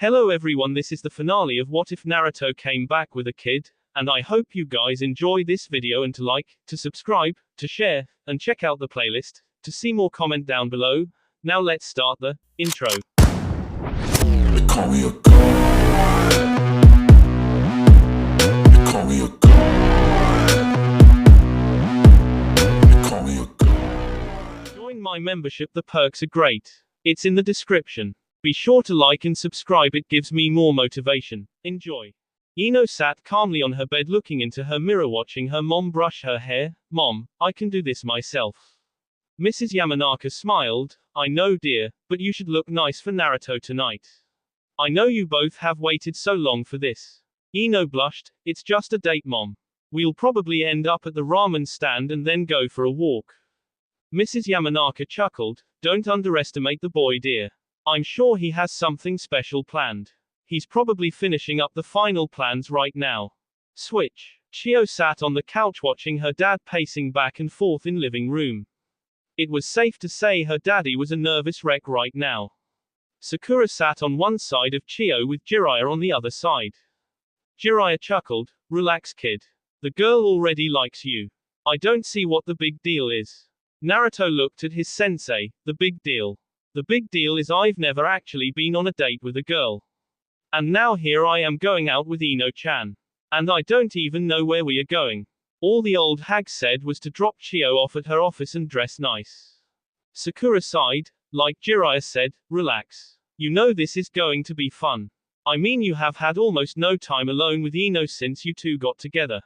Hello everyone, this is the finale of What If Naruto Came Back with a Kid, and I hope you guys enjoy this video and to like, to subscribe, to share, and check out the playlist, to see more comment down below. Now let's start the intro. They call me a god. They call me a god. They call me a god. Join my membership, the perks are great. It's in the description. Be sure to like and subscribe, it gives me more motivation. Enjoy. Ino sat calmly on her bed looking into her mirror watching her mom brush her hair. Mom, I can do this myself. Mrs. Yamanaka smiled. I know dear, but you should look nice for Naruto tonight. I know you both have waited so long for this. Ino blushed. It's just a date, Mom. We'll probably end up at the ramen stand and then go for a walk. Mrs. Yamanaka chuckled. Don't underestimate the boy, dear. I'm sure he has something special planned. He's probably finishing up the final plans right now. Switch. Chio sat on the couch watching her dad pacing back and forth in living room. It was safe to say her daddy was a nervous wreck right now. Sakura sat on one side of Chio with Jiraiya on the other side. Jiraiya chuckled. Relax, kid. The girl already likes you. I don't see what the big deal is. Naruto looked at his sensei. The big deal. The big deal is I've never actually been on a date with a girl. And now here I am going out with Ino-chan. And I don't even know where we are going. All the old hag said was to drop Chio off at her office and dress nice. Sakura sighed. Like Jiraiya said, relax. You know this is going to be fun. I mean, you have had almost no time alone with Ino since you two got together.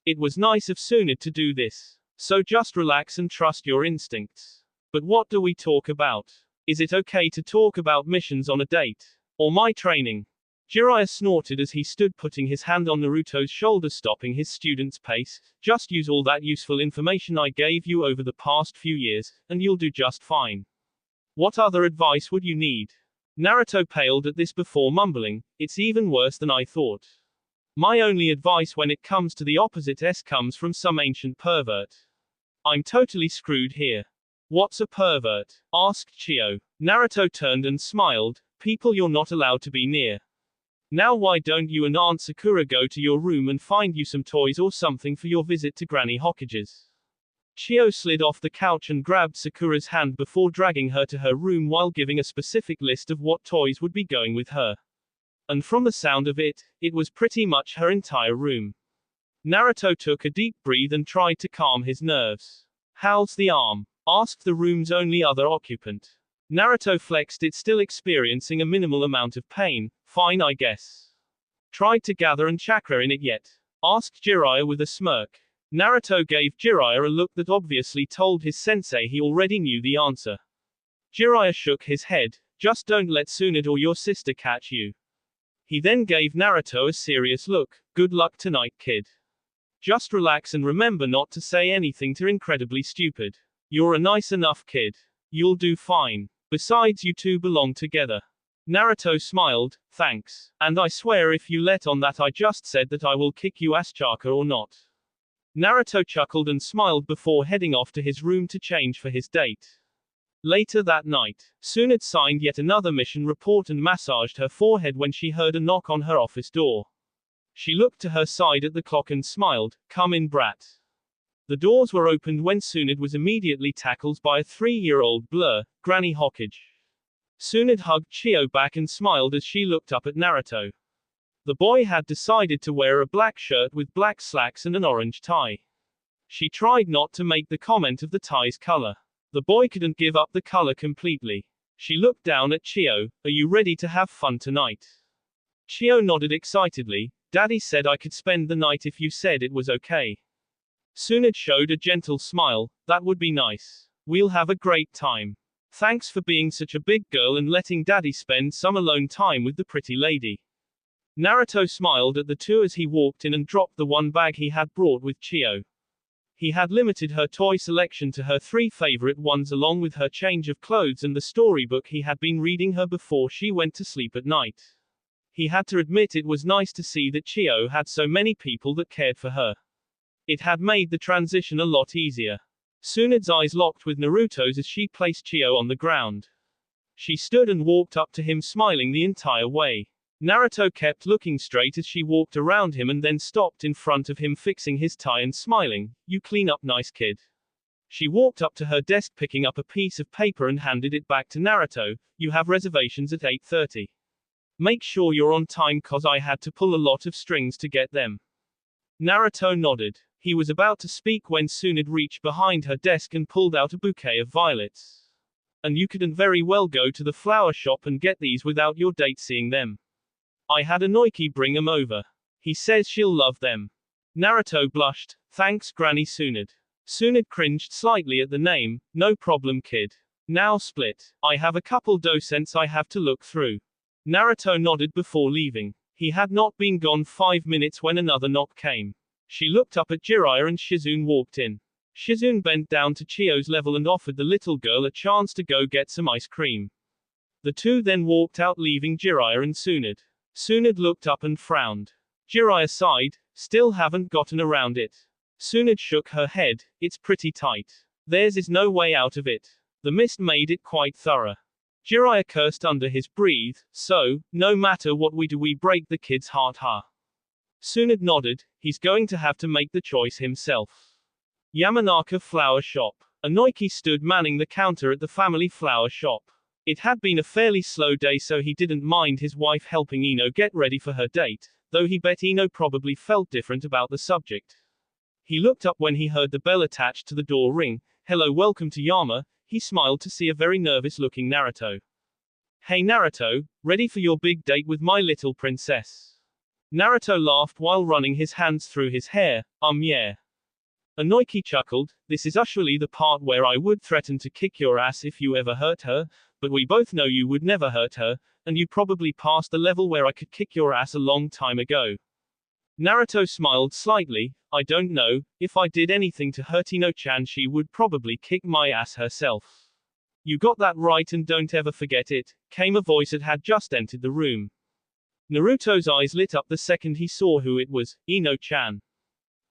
It was nice of Tsunade to do this. So just relax and trust your instincts. But what do we talk about? Is it okay to talk about missions on a date? Or my training? Jiraiya snorted as he stood putting his hand on Naruto's shoulder, stopping his student's pace. Just use all that useful information I gave you over the past few years, and you'll do just fine. What other advice would you need? Naruto paled at this before mumbling, it's even worse than I thought. My only advice when it comes to the opposite comes from some ancient pervert. I'm totally screwed here. What's a pervert? Asked Chio. Naruto turned and smiled. People you're not allowed to be near. Now why don't you and Aunt Sakura go to your room and find you some toys or something for your visit to Granny Hokage's? Chio slid off the couch and grabbed Sakura's hand before dragging her to her room while giving a specific list of what toys would be going with her. And from the sound of it, it was pretty much her entire room. Naruto took a deep breath and tried to calm his nerves. How's the arm? Asked the room's only other occupant. Naruto flexed it, still experiencing a minimal amount of pain. Fine, I guess. Tried to gather an chakra in it yet? Asked Jiraiya with a smirk. Naruto gave Jiraiya a look that obviously told his sensei he already knew the answer. Jiraiya shook his head. Just don't let Tsunade or your sister catch you. He then gave Naruto a serious look. Good luck tonight, kid. Just relax and remember not to say anything too incredibly stupid. You're a nice enough kid. You'll do fine. Besides, you two belong together. Naruto smiled. Thanks. And I swear if you let on that I just said that I will kick you ass, chaka or not. Naruto chuckled and smiled before heading off to his room to change for his date. Later that night, Tsunade signed yet another mission report and massaged her forehead when she heard a knock on her office door. She looked to her side at the clock and smiled. Come in, brat. The doors were opened when Tsunade was immediately tackled by a 3-year-old blur, Granny Hokage. Tsunade hugged Chio back and smiled as she looked up at Naruto. The boy had decided to wear a black shirt with black slacks and an orange tie. She tried not to make the comment of the tie's color. The boy couldn't give up the color completely. She looked down at Chio. Are you ready to have fun tonight? Chio nodded excitedly. Daddy said I could spend the night if you said it was okay. Tsunade showed a gentle smile. That would be nice. We'll have a great time. Thanks for being such a big girl and letting Daddy spend some alone time with the pretty lady. Naruto smiled at the two as he walked in and dropped the one bag he had brought with Chio. He had limited her toy selection to her 3 favorite ones along with her change of clothes and the storybook he had been reading her before she went to sleep at night. He had to admit it was nice to see that Chio had so many people that cared for her. It had made the transition a lot easier. Tsunade's eyes locked with Naruto's as she placed Chio on the ground. She stood and walked up to him smiling the entire way. Naruto kept looking straight as she walked around him and then stopped in front of him fixing his tie and smiling. You clean up nice kid. She walked up to her desk picking up a piece of paper and handed it back to Naruto. You have reservations at 8:30. Make sure you're on time cause I had to pull a lot of strings to get them. Naruto nodded. He was about to speak when Tsunade reached behind her desk and pulled out a bouquet of violets. And you couldn't very well go to the flower shop and get these without your date seeing them. I had Anoiki bring 'em over. He says she'll love them. Naruto blushed. Thanks Granny Tsunade. Tsunade cringed slightly at the name. No problem kid. Now split. I have a couple docents I have to look through. Naruto nodded before leaving. He had not been gone 5 minutes when another knock came. She looked up at Jiraiya and Shizune walked in. Shizune bent down to Chio's level and offered the little girl a chance to go get some ice cream. The two then walked out leaving Jiraiya and Tsunade. Tsunade looked up and frowned. Jiraiya sighed, still haven't gotten around it. Tsunade shook her head, it's pretty tight. Theirs is no way out of it. The mist made it quite thorough. Jiraiya cursed under his breath, so, no matter what we do we break the kid's heart huh? Tsunade nodded, he's going to have to make the choice himself. Yamanaka Flower Shop. Anoiki stood manning the counter at the family flower shop. It had been a fairly slow day so he didn't mind his wife helping Ino get ready for her date, though he bet Ino probably felt different about the subject. He looked up when he heard the bell attached to the door ring. Hello, welcome to Yama. He smiled to see a very nervous-looking Naruto. Hey Naruto, ready for your big date with my little princess? Naruto laughed while running his hands through his hair. Yeah. Anoiki chuckled, this is usually the part where I would threaten to kick your ass if you ever hurt her, but we both know you would never hurt her, and you probably passed the level where I could kick your ass a long time ago. Naruto smiled slightly, I don't know, if I did anything to hurt Ino-chan she would probably kick my ass herself. You got that right and don't ever forget it, came a voice that had just entered the room. Naruto's eyes lit up the second he saw who it was, Ino-chan.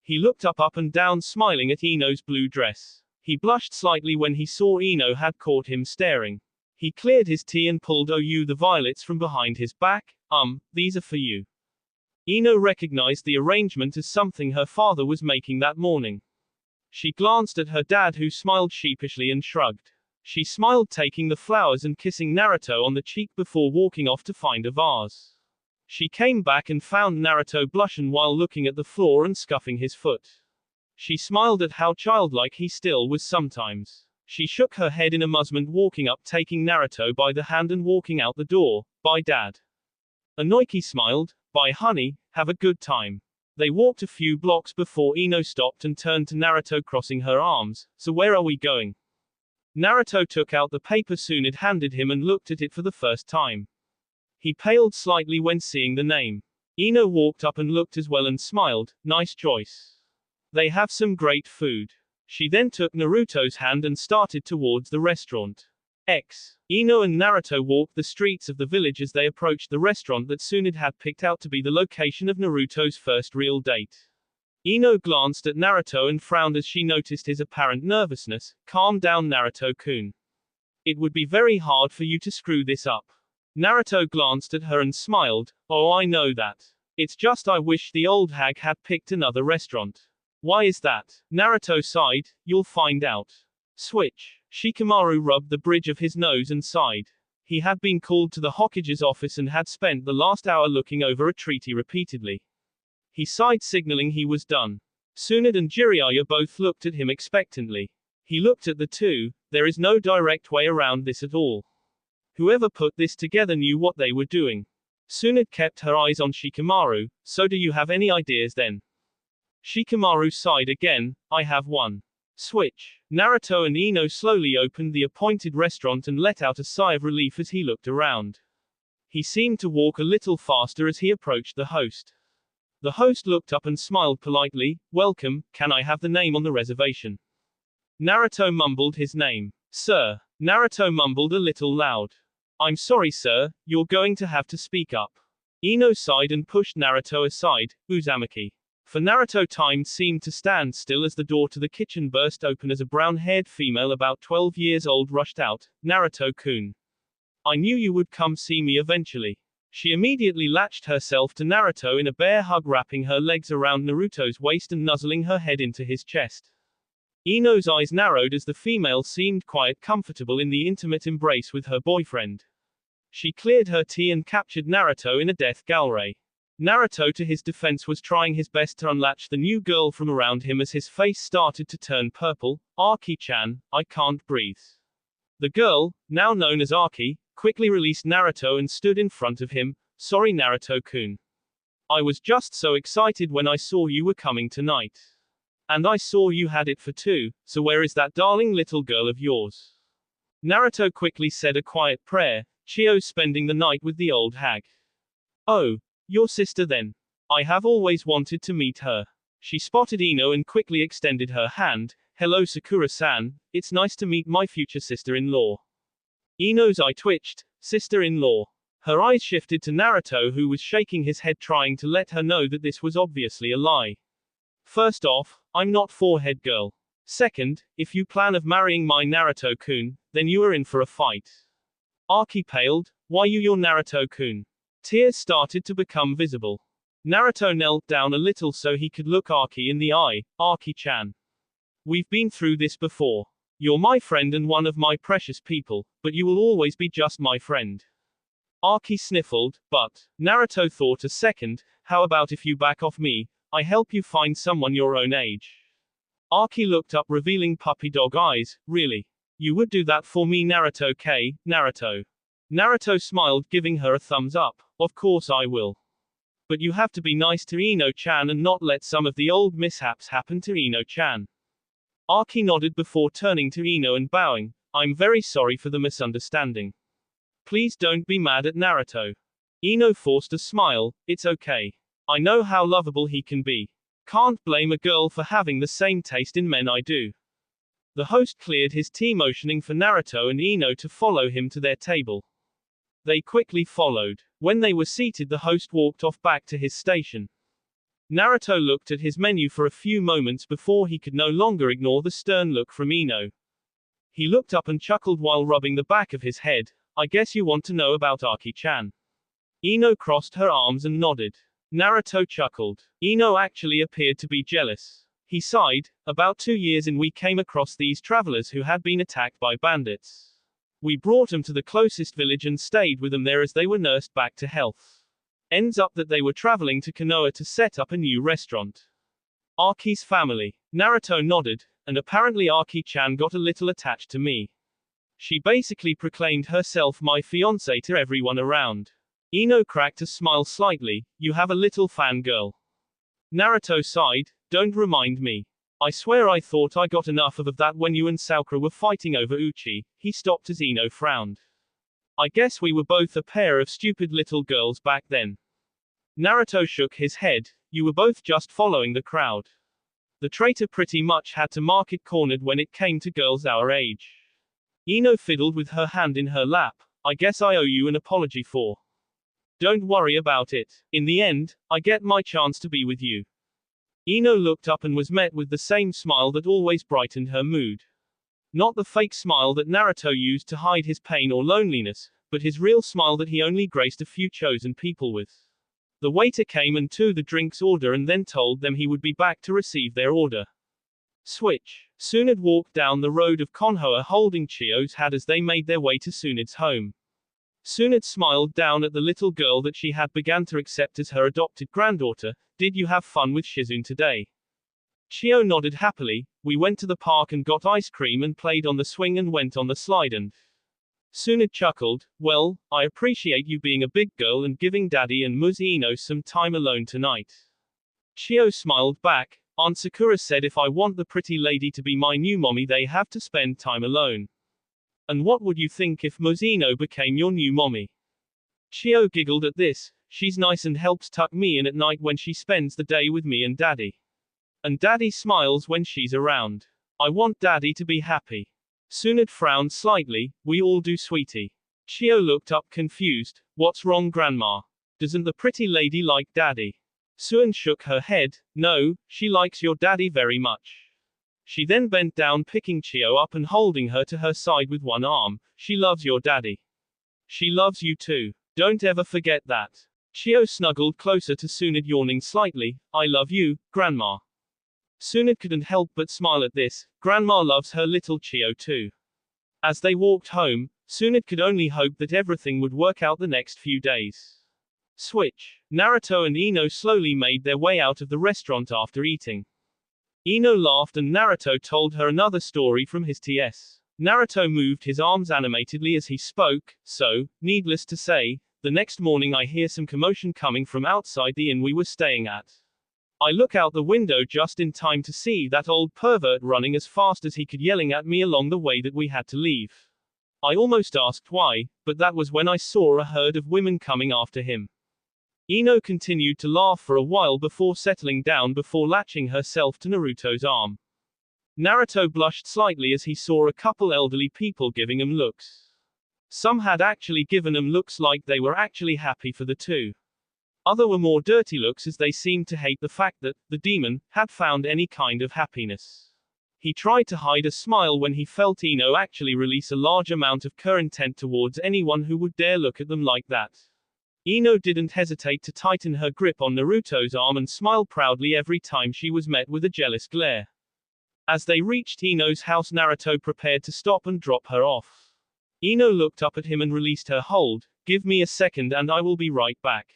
He looked up and down smiling at Ino's blue dress. He blushed slightly when he saw Ino had caught him staring. He cleared his tea and pulled the violets from behind his back. These are for you. Ino recognized the arrangement as something her father was making that morning. She glanced at her dad who smiled sheepishly and shrugged. She smiled taking the flowers and kissing Naruto on the cheek before walking off to find a vase. She came back and found Naruto blushing while looking at the floor and scuffing his foot. She smiled at how childlike he still was sometimes. She shook her head in amusement walking up taking Naruto by the hand and walking out the door. Bye dad. Anoiki smiled. Bye honey, have a good time. They walked a few blocks before Ino stopped and turned to Naruto crossing her arms. So where are we going? Naruto took out the paper Tsunade handed him and looked at it for the first time. He paled slightly when seeing the name. Ino walked up and looked as well and smiled. Nice choice. They have some great food. She then took Naruto's hand and started towards the restaurant. Ino and Naruto walked the streets of the village as they approached the restaurant that Tsunade had picked out to be the location of Naruto's first real date. Ino glanced at Naruto and frowned as she noticed his apparent nervousness. Calm down Naruto-kun. It would be very hard for you to screw this up. Naruto glanced at her and smiled. Oh I know that. It's just I wish the old hag had picked another restaurant. Why is that? Naruto sighed. You'll find out. Switch. Shikamaru rubbed the bridge of his nose and sighed. He had been called to the Hokage's office and had spent the last hour looking over a treaty repeatedly. He sighed signaling he was done. Tsunade and Jiraiya both looked at him expectantly. He looked at the two. There is no direct way around this at all. Whoever put this together knew what they were doing. Tsunade kept her eyes on Shikamaru. So do you have any ideas then? Shikamaru sighed again. I have one. Switch. Naruto and Ino slowly opened the appointed restaurant and let out a sigh of relief as he looked around. He seemed to walk a little faster as he approached the host. The host looked up and smiled politely. Welcome, can I have the name on the reservation? Naruto mumbled his name. Sir. Naruto mumbled a little loud. I'm sorry sir, you're going to have to speak up. Ino sighed and pushed Naruto aside. Uzumaki. For Naruto time seemed to stand still as the door to the kitchen burst open as a brown-haired female about 12 years old rushed out. Naruto-kun. I knew you would come see me eventually. She immediately latched herself to Naruto in a bear hug, wrapping her legs around Naruto's waist and nuzzling her head into his chest. Ino's eyes narrowed as the female seemed quite comfortable in the intimate embrace with her boyfriend. She cleared her tea and captured Naruto in a death gallery. Naruto, to his defense, was trying his best to unlatch the new girl from around him as his face started to turn purple. Aki-chan, I can't breathe. The girl, now known as Aki, quickly released Naruto and stood in front of him. Sorry, Naruto-kun. I was just so excited when I saw you were coming tonight. And I saw you had it for two, so where is that darling little girl of yours? Naruto quickly said a quiet prayer. Chio's spending the night with the old hag. Oh, your sister then. I have always wanted to meet her. She spotted Ino and quickly extended her hand. Hello, Sakura-san, it's nice to meet my future sister-in-law. Ino's eye twitched. Sister-in-law. Her eyes shifted to Naruto, who was shaking his head, trying to let her know that this was obviously a lie. First off, I'm not forehead girl. Second, if you plan of marrying my Naruto-kun, then you are in for a fight. Aki paled. Why you your Naruto-kun? Tears started to become visible. Naruto knelt down a little so he could look Aki in the eye. Aki-chan. We've been through this before. You're my friend and one of my precious people, but you will always be just my friend. Aki sniffled, but, Naruto thought a second, how about if you back off me, I help you find someone your own age. Aki looked up, revealing puppy dog eyes. Really? You would do that for me, Naruto-k, Naruto? Naruto smiled, giving her a thumbs up. Of course I will. But you have to be nice to Ino-chan and not let some of the old mishaps happen to Ino-chan. Aki nodded before turning to Ino and bowing. I'm very sorry for the misunderstanding. Please don't be mad at Naruto. Ino forced a smile. It's okay. I know how lovable he can be. Can't blame a girl for having the same taste in men I do. The host cleared his tea, motioning for Naruto and Ino to follow him to their table. They quickly followed. When they were seated, the host walked off back to his station. Naruto looked at his menu for a few moments before he could no longer ignore the stern look from Ino. He looked up and chuckled while rubbing the back of his head. I guess you want to know about Aki-chan. Ino crossed her arms and nodded. Naruto chuckled. Ino actually appeared to be jealous. He sighed. About 2 years in, we came across these travelers who had been attacked by bandits. We brought them to the closest village and stayed with them there as they were nursed back to health. Ends up that they were traveling to Konoha to set up a new restaurant. Aki's family. Naruto nodded, and apparently Aki-chan got a little attached to me. She basically proclaimed herself my fiancé to everyone around. Ino cracked a smile slightly. You have a little fangirl. Naruto sighed. Don't remind me. I swear I thought I got enough of that when you and Sakura were fighting over Uchi. He stopped as Ino frowned. I guess we were both a pair of stupid little girls back then. Naruto shook his head. You were both just following the crowd. The traitor pretty much had to mark it cornered when it came to girls our age. Ino fiddled with her hand in her lap. I guess I owe you an apology for. Don't worry about it. In the end, I get my chance to be with you. Ino looked up and was met with the same smile that always brightened her mood. Not the fake smile that Naruto used to hide his pain or loneliness, but his real smile that he only graced a few chosen people with. The waiter came and took the drinks order and then told them he would be back to receive their order. Switch. Tsunade walked down the road of Konoha holding Chio's hat as they made their way to Tsunade's home. Tsunade smiled down at the little girl that she had begun to accept as her adopted granddaughter. Did you have fun with Shizune today? Chio nodded happily. We went to the park and got ice cream and played on the swing and went on the slide and... Tsunade chuckled. Well, I appreciate you being a big girl and giving Daddy and Ms. Ino some time alone tonight. Chio smiled back. Aunt Sakura said if I want the pretty lady to be my new mommy they have to spend time alone. And what would you think if Ms. Ino became your new mommy? Chio giggled at this. She's nice and helps tuck me in at night when she spends the day with me and Daddy. And Daddy smiles when she's around. I want Daddy to be happy. Tsunade frowned slightly. We all do, sweetie. Chio looked up confused. What's wrong, Grandma? Doesn't the pretty lady like Daddy? Tsunade shook her head. No, she likes your Daddy very much. She then bent down, picking Chio up and holding her to her side with one arm. She loves your Daddy. She loves you too. Don't ever forget that. Chio snuggled closer to Tsunade, yawning slightly. I love you, Grandma. Tsunade couldn't help but smile at this. Grandma loves her little Chio too. As they walked home, Tsunade could only hope that everything would work out the next few days. Switch. Naruto and Ino slowly made their way out of the restaurant after eating. Ino laughed and Naruto told her another story from his TS. Naruto moved his arms animatedly as he spoke, so, needless to say, the next morning I hear some commotion coming from outside the inn we were staying at. I look out the window just in time to see that old pervert running as fast as he could, yelling at me along the way that we had to leave. I almost asked why, but that was when I saw a herd of women coming after him. Ino continued to laugh for a while before settling down before latching herself to Naruto's arm. Naruto blushed slightly as he saw a couple elderly people giving him looks. Some had actually given him looks like they were actually happy for the two. Other were more dirty looks as they seemed to hate the fact that the demon had found any kind of happiness. He tried to hide a smile when he felt Ino actually release a large amount of her intent towards anyone who would dare look at them like that. Ino didn't hesitate to tighten her grip on Naruto's arm and smile proudly every time she was met with a jealous glare. As they reached Ino's house, Naruto prepared to stop and drop her off. Ino looked up at him and released her hold. Give me a second and I will be right back.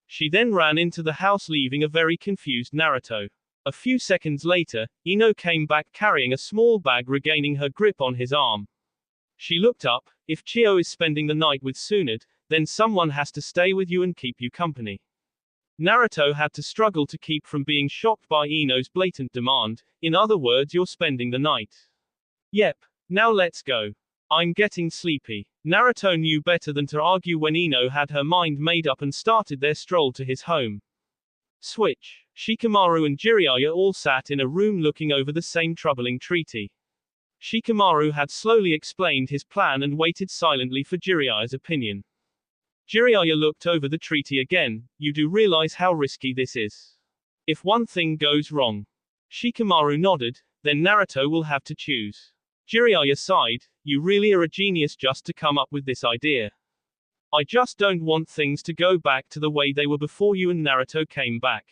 She then ran into the house, leaving a very confused Naruto. A few seconds later, Ino came back carrying a small bag, regaining her grip on his arm. She looked up. If Chio is spending the night with Tsunade, then someone has to stay with you and keep you company. Naruto had to struggle to keep from being shocked by Ino's blatant demand. In other words, you're spending the night. Yep. Now let's go. I'm getting sleepy. Naruto knew better than to argue when Ino had her mind made up and started their stroll to his home. Switch. Shikamaru and Jiraiya all sat in a room looking over the same troubling treaty. Shikamaru had slowly explained his plan and waited silently for Jiraiya's opinion. Jiraiya looked over the treaty again. You do realize how risky this is. If one thing goes wrong. Shikamaru nodded. Then Naruto will have to choose. Jiraiya sighed. You really are a genius just to come up with this idea. I just don't want things to go back to the way they were before you and Naruto came back.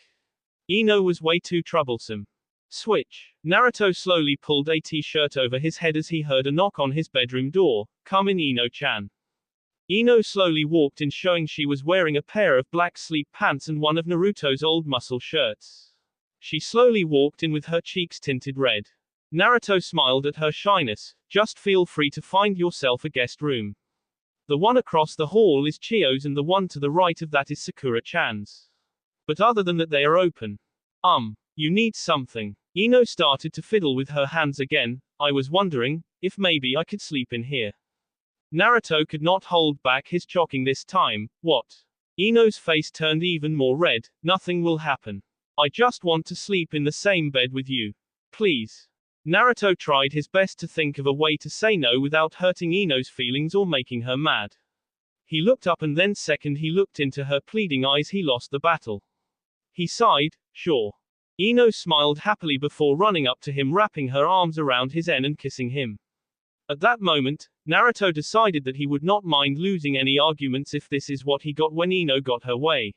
Ino was way too troublesome. Switch. Naruto slowly pulled a t-shirt over his head as he heard a knock on his bedroom door. Come in, Ino-chan. Ino slowly walked in, showing she was wearing a pair of black sleep pants and one of Naruto's old muscle shirts. She slowly walked in with her cheeks tinted red. Naruto smiled at her shyness. Just feel free to find yourself a guest room. The one across the hall is Chio's and the one to the right of that is Sakura-chan's. But other than that, they are open. You need something. Ino started to fiddle with her hands again. I was wondering if maybe I could sleep in here. Naruto could not hold back his chocking this time. What? Ino's face turned even more red. Nothing will happen. I just want to sleep in the same bed with you. Please. Naruto tried his best to think of a way to say no without hurting Ino's feelings or making her mad. He looked up and then second he looked into her pleading eyes, he lost the battle. He sighed. Sure. Ino smiled happily before running up to him, wrapping her arms around his neck and kissing him. At that moment, Naruto decided that he would not mind losing any arguments if this is what he got when Ino got her way.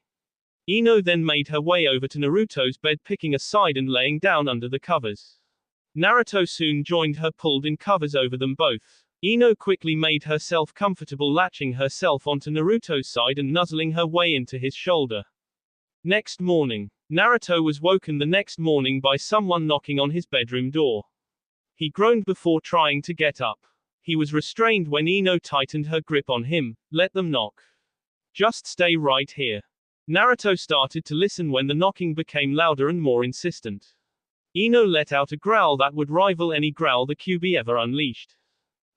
Ino then made her way over to Naruto's bed, picking a side and laying down under the covers. Naruto soon joined her, pulled in covers over them both. Ino quickly made herself comfortable, latching herself onto Naruto's side and nuzzling her way into his shoulder. Next morning. Naruto was woken the next morning by someone knocking on his bedroom door. He groaned before trying to get up. He was restrained when Ino tightened her grip on him. Let them knock. Just stay right here. Naruto started to listen when the knocking became louder and more insistent. Ino let out a growl that would rival any growl the QB ever unleashed.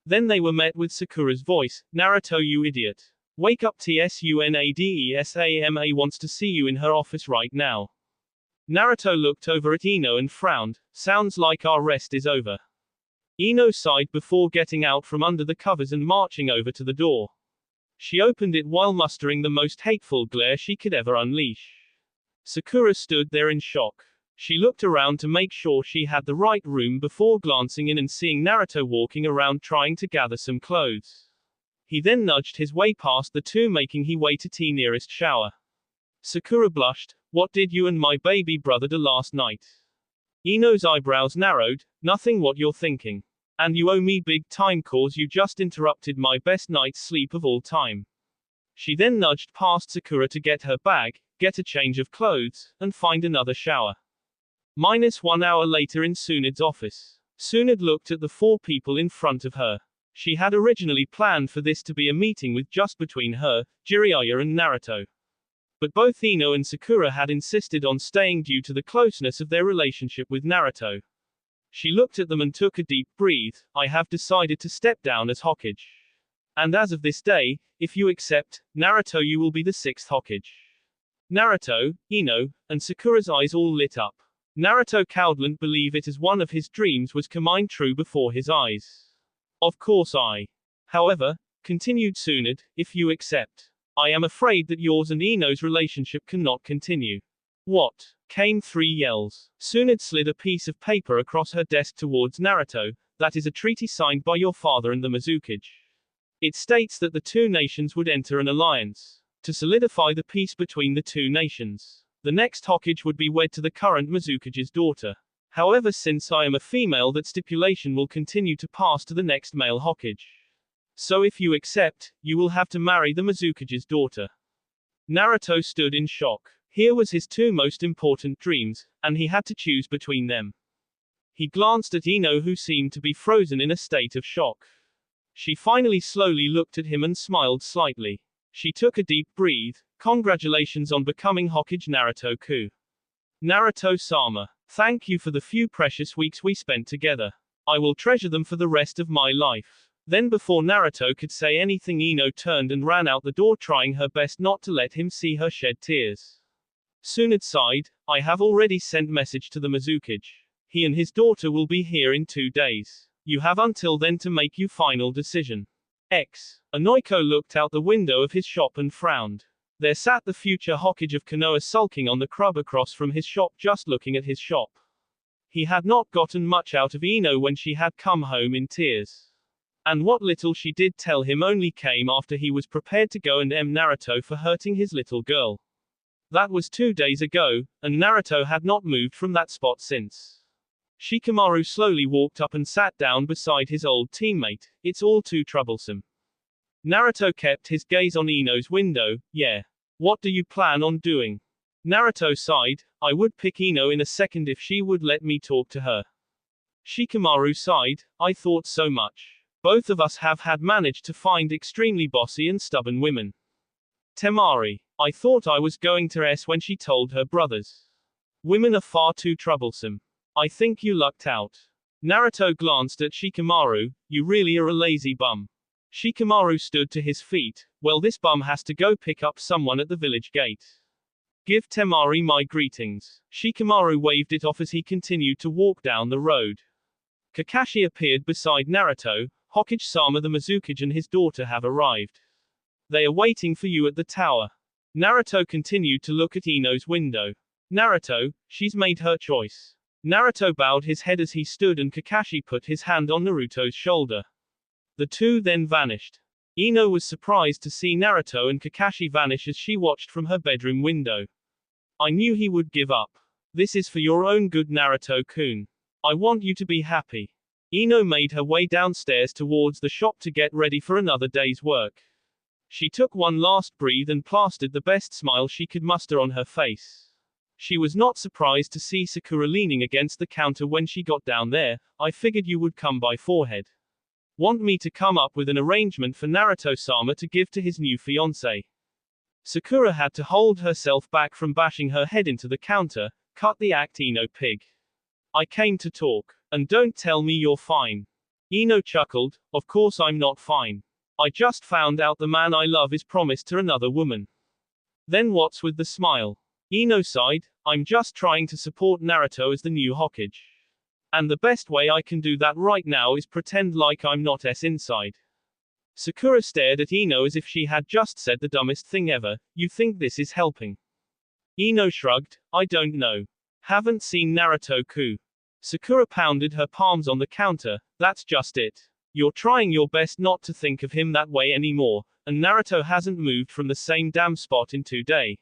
Then they were met with Sakura's voice. Naruto, you idiot. Wake up, Tsunadesama wants to see you in her office right now. Naruto looked over at Ino and frowned. Sounds like our rest is over. Ino sighed before getting out from under the covers and marching over to the door. She opened it while mustering the most hateful glare she could ever unleash. Sakura stood there in shock. She looked around to make sure she had the right room before glancing in and seeing Naruto walking around trying to gather some clothes. He then nudged his way past the two, making his way to the nearest shower. Sakura blushed. What did you and my baby brother do last night? Ino's eyebrows narrowed. Nothing, what you're thinking. And you owe me big time cause you just interrupted my best night's sleep of all time. She then nudged past Sakura to get her bag, get a change of clothes, and find another shower. -1 hour later in Tsunde's office. Tsunade looked at the four people in front of her. She had originally planned for this to be a meeting with just between her, Jiraiya and Naruto. But both Ino and Sakura had insisted on staying due to the closeness of their relationship with Naruto. She looked at them and took a deep breath. I have decided to step down as Hokage. And as of this day, if you accept, Naruto, you will be the 6th Hokage. Naruto, Ino, and Sakura's eyes all lit up. Naruto couldn't believe it, as one of his dreams was coming true before his eyes. Of course however, continued Tsunade, if you accept, I am afraid that yours and Ino's relationship cannot continue. What? Came 3 yells. Tsunade slid a piece of paper across her desk towards Naruto. That is a treaty signed by your father and the Mizukage. It states that the two nations would enter an alliance to solidify the peace between the two nations. The next Hokage would be wed to the current Mizukage's daughter. However, since I am a female, that stipulation will continue to pass to the next male Hokage. So if you accept, you will have to marry the Mizukage's daughter. Naruto stood in shock. Here was his 2 most important dreams, and he had to choose between them. He glanced at Ino, who seemed to be frozen in a state of shock. She finally slowly looked at him and smiled slightly. She took a deep breath. Congratulations on becoming Hokage, Naruto-ku. Naruto-sama. Thank you for the few precious weeks we spent together. I will treasure them for the rest of my life. Then, before Naruto could say anything, Ino turned and ran out the door, trying her best not to let him see her shed tears. Tsunade sighed. I have already sent message to the Mizukage. He and his daughter will be here in 2 days. You have until then to make your final decision. Anoiko looked out the window of his shop and frowned. There sat the future Hokage of Konoha sulking on the crub across from his shop, just looking at his shop. He had not gotten much out of Ino when she had come home in tears. And what little she did tell him only came after he was prepared to go and Naruto for hurting his little girl. That was 2 days ago, and Naruto had not moved from that spot since. Shikamaru slowly walked up and sat down beside his old teammate. It's all too troublesome. Naruto kept his gaze on Ino's window. Yeah. What do you plan on doing? Naruto sighed. I would pick Ino in a second if she would let me talk to her. Shikamaru sighed. I thought so much. Both of us have managed to find extremely bossy and stubborn women. Temari. I thought I was going to when she told her brothers. Women are far too troublesome. I think you lucked out. Naruto glanced at Shikamaru. You really are a lazy bum. Shikamaru stood to his feet. Well, this bum has to go pick up someone at the village gate. Give Temari my greetings. Shikamaru waved it off as he continued to walk down the road. Kakashi appeared beside Naruto. Hokage-sama, the Mizukage and his daughter have arrived. They are waiting for you at the tower. Naruto continued to look at Ino's window. Naruto, she's made her choice. Naruto bowed his head as he stood, and Kakashi put his hand on Naruto's shoulder. The two then vanished. Ino was surprised to see Naruto and Kakashi vanish as she watched from her bedroom window. I knew he would give up. This is for your own good, Naruto-kun. I want you to be happy. Ino made her way downstairs towards the shop to get ready for another day's work. She took one last breath and plastered the best smile she could muster on her face. She was not surprised to see Sakura leaning against the counter when she got down there. I figured you would come by forehead. Want me to come up with an arrangement for Naruto-sama to give to his new fiancé? Sakura had to hold herself back from bashing her head into the counter. Cut the act, Ino pig. I came to talk. And don't tell me you're fine. Ino chuckled. Of course I'm not fine. I just found out the man I love is promised to another woman. Then what's with the smile? Ino sighed. I'm just trying to support Naruto as the new Hokage. And the best way I can do that right now is pretend like I'm not inside. Sakura stared at Ino as if she had just said the dumbest thing ever. You think this is helping? Ino shrugged. I don't know. Haven't seen Naruto-ku. Sakura pounded her palms on the counter. That's just it. You're trying your best not to think of him that way anymore, and Naruto hasn't moved from the same damn spot in 2 days.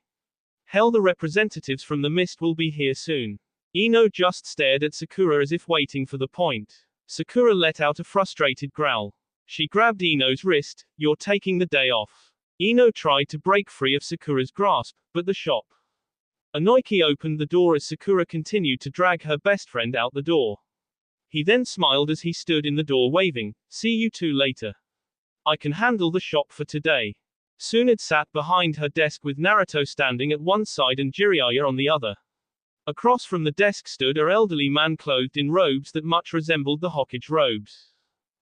Hell, the representatives from the mist will be here soon. Ino just stared at Sakura as if waiting for the point. Sakura let out a frustrated growl. She grabbed Ino's wrist. You're taking the day off. Ino tried to break free of Sakura's grasp, but the shop. Inoiki opened the door as Sakura continued to drag her best friend out the door. He then smiled as he stood in the door waving, "See you two later. I can handle the shop for today." Tsunade sat behind her desk with Naruto standing at one side and Jiraiya on the other. Across from the desk stood an elderly man clothed in robes that much resembled the Hokage robes.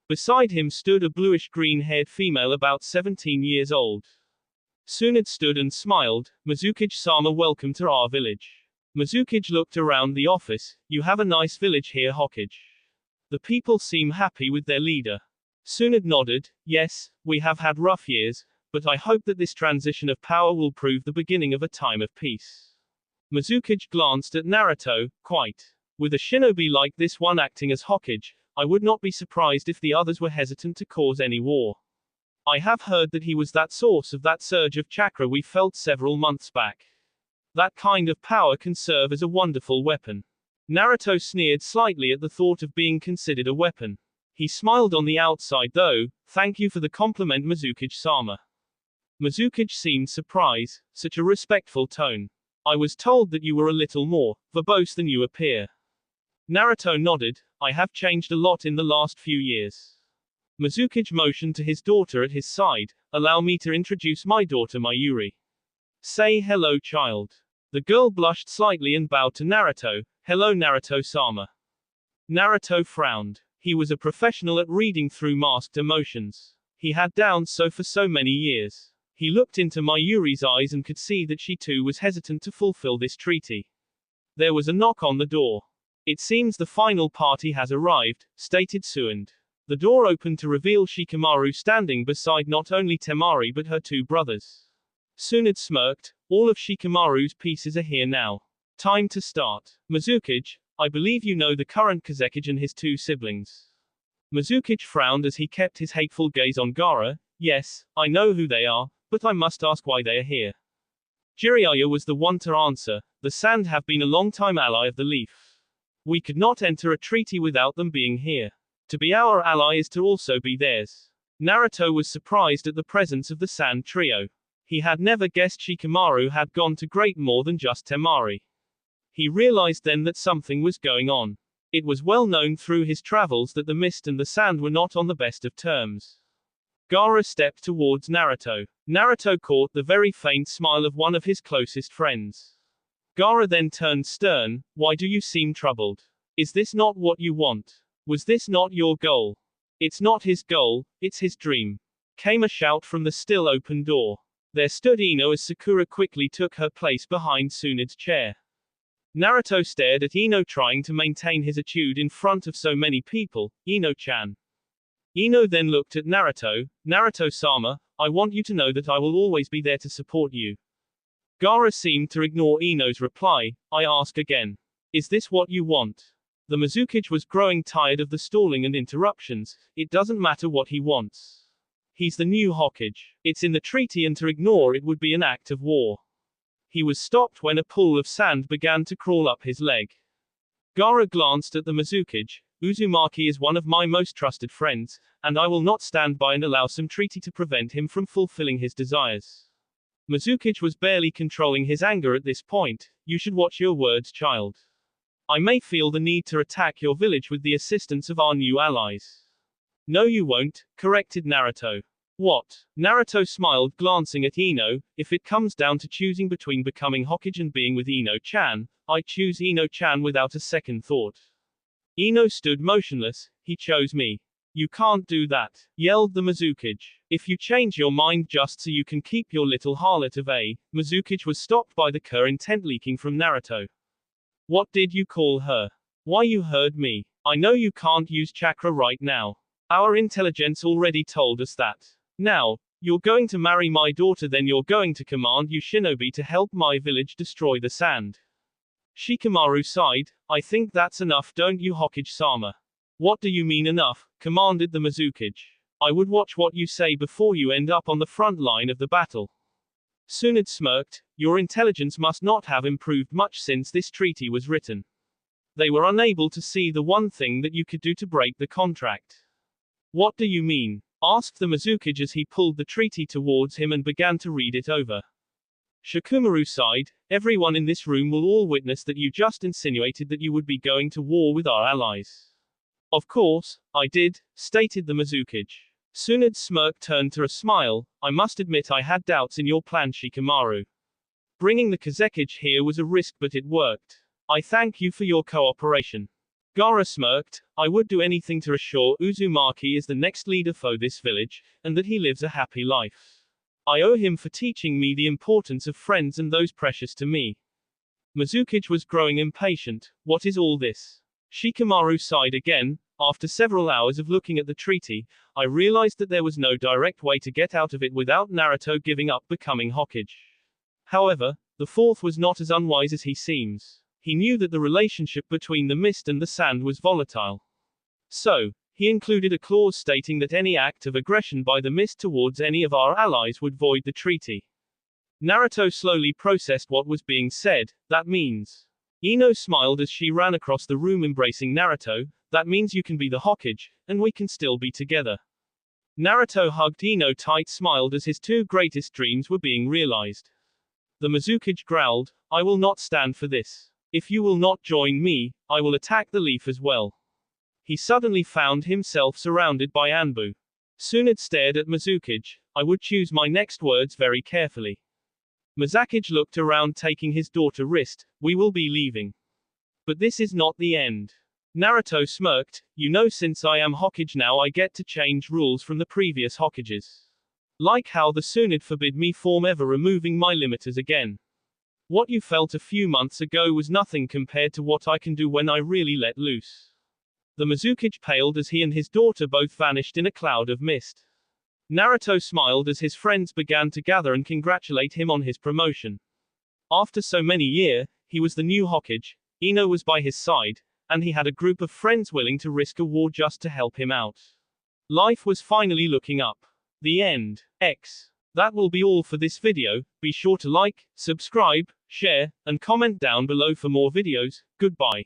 Beside him stood a bluish-green-haired female about 17 years old. Tsunade stood and smiled. "Mizukage-sama, welcome to our village." Mizukage looked around the office. "You have a nice village here, Hokage. The people seem happy with their leader." Tsunade nodded. "Yes, we have had rough years, but I hope that this transition of power will prove the beginning of a time of peace." Mizukage glanced at Naruto. "Quite. With a shinobi like this one acting as Hokage, I would not be surprised if the others were hesitant to cause any war. I have heard that he was that source of that surge of chakra we felt several months back. That kind of power can serve as a wonderful weapon." Naruto sneered slightly at the thought of being considered a weapon. He smiled on the outside though. "Thank you for the compliment, Mizukage-sama." Mizukage seemed surprised. "Such a respectful tone. I was told that you were a little more verbose than you appear." Naruto nodded. "I have changed a lot in the last few years." Mizukage motioned to his daughter at his side. "Allow me to introduce my daughter Mayuri. Say hello, child." The girl blushed slightly and bowed to Naruto. "Hello, Naruto-sama." Naruto frowned. He was a professional at reading through masked emotions. He had done so for so many years. He looked into Mayuri's eyes and could see that she too was hesitant to fulfill this treaty. There was a knock on the door. "It seems the final party has arrived," stated Tsunade. The door opened to reveal Shikamaru standing beside not only Temari but her two brothers. Tsunade smirked. "All of Shikamaru's pieces are here now. Time to start. Mizukage, I believe you know the current Kazekage and his two siblings." Mizukage frowned as he kept his hateful gaze on Gaara. "Yes, I know who they are, but I must ask why they are here." Jiraiya was the one to answer. "The Sand have been a long-time ally of the Leaf. We could not enter a treaty without them being here. To be our ally is to also be theirs." Naruto was surprised at the presence of the Sand trio. He had never guessed Shikamaru had gone to great more than just Temari. He realized then that something was going on. It was well known through his travels that the Mist and the Sand were not on the best of terms. Gaara stepped towards Naruto. Naruto caught the very faint smile of one of his closest friends. Gaara then turned stern. "Why do you seem troubled? Is this not what you want? Was this not your goal?" "It's not his goal, it's his dream," came a shout from the still open door. There stood Ino as Sakura quickly took her place behind Tsunade's chair. Naruto stared at Ino trying to maintain his attitude in front of so many people. "Ino-chan." Ino then looked at Naruto. "Naruto-sama, I want you to know that I will always be there to support you." Gaara seemed to ignore Ino's reply. "I ask again. Is this what you want?" The Mizukage was growing tired of the stalling and interruptions. "It doesn't matter what he wants. He's the new Hokage. It's in the treaty and to ignore it would be an act of war." He was stopped when a pool of sand began to crawl up his leg. Gaara glanced at the Mizukage. "Uzumaki is one of my most trusted friends, and I will not stand by and allow some treaty to prevent him from fulfilling his desires." Mizukage was barely controlling his anger at this point. "You should watch your words, child. I may feel the need to attack your village with the assistance of our new allies." "No you won't," corrected Naruto. "What?" Naruto smiled, glancing at Ino. "If it comes down to choosing between becoming Hokage and being with Ino-chan, I choose Ino-chan without a second thought." Ino stood motionless. "He chose me." "You can't do that," yelled the Mizukage. "If you change your mind just so you can keep your little harlot of a." Mizukage was stopped by the intent leaking from Naruto. "What did you call her? Why, you heard me. I know you can't use chakra right now. Our intelligence already told us that. Now, you're going to marry my daughter, then you're going to command you shinobi to help my village destroy the Sand." Shikamaru sighed. "I think that's enough, don't you, Hokage-sama?" What do you mean enough? Commanded the Mizukage. I would watch what you say before you end up on the front line of the battle. Tsunade smirked. Your intelligence must not have improved much since this treaty was written. They were unable to see the one thing that you could do to break the contract. What do you mean? Asked the Mizukage as he pulled the treaty towards him and began to read it over. Shikamaru sighed. Everyone in this room will all witness that you just insinuated that you would be going to war with our allies. Of course, I did, stated the Mizukage. Tsunade's smirk turned to a smile. I must admit I had doubts in your plan, Shikamaru. Bringing the Kazekage here was a risk, but it worked. I thank you for your cooperation. Gaara smirked. I would do anything to assure Uzumaki is the next leader for this village, and that he lives a happy life. I owe him for teaching me the importance of friends and those precious to me. Mizukage was growing impatient. What is all this? Shikamaru sighed again. After several hours of looking at the treaty, I realized that there was no direct way to get out of it without Naruto giving up becoming Hokage. However, the fourth was not as unwise as he seems. He knew that the relationship between the mist and the sand was volatile. So, he included a clause stating that any act of aggression by the mist towards any of our allies would void the treaty. Naruto slowly processed what was being said. That means. Ino smiled as she ran across the room embracing Naruto. That means you can be the Hokage, and we can still be together. Naruto hugged Ino tight, smiled as his two greatest dreams were being realized. The Mizukage growled, I will not stand for this. If you will not join me, I will attack the leaf as well. He suddenly found himself surrounded by Anbu. Tsunade stared at Mizukage. I would choose my next words very carefully. Mizukage looked around, taking his daughter's wrist. We will be leaving. But this is not the end. Naruto smirked. You know, since I am Hokage now, I get to change rules from the previous Hokages. Like how the Tsunade forbid me from ever removing my limiters again. What you felt a few months ago was nothing compared to what I can do when I really let loose. The Mizukage paled as he and his daughter both vanished in a cloud of mist. Naruto smiled as his friends began to gather and congratulate him on his promotion. After so many years, he was the new Hokage. Ino was by his side, and he had a group of friends willing to risk a war just to help him out. Life was finally looking up. The end. That will be all for this video. Be sure to like, subscribe, share, and comment down below for more videos. Goodbye.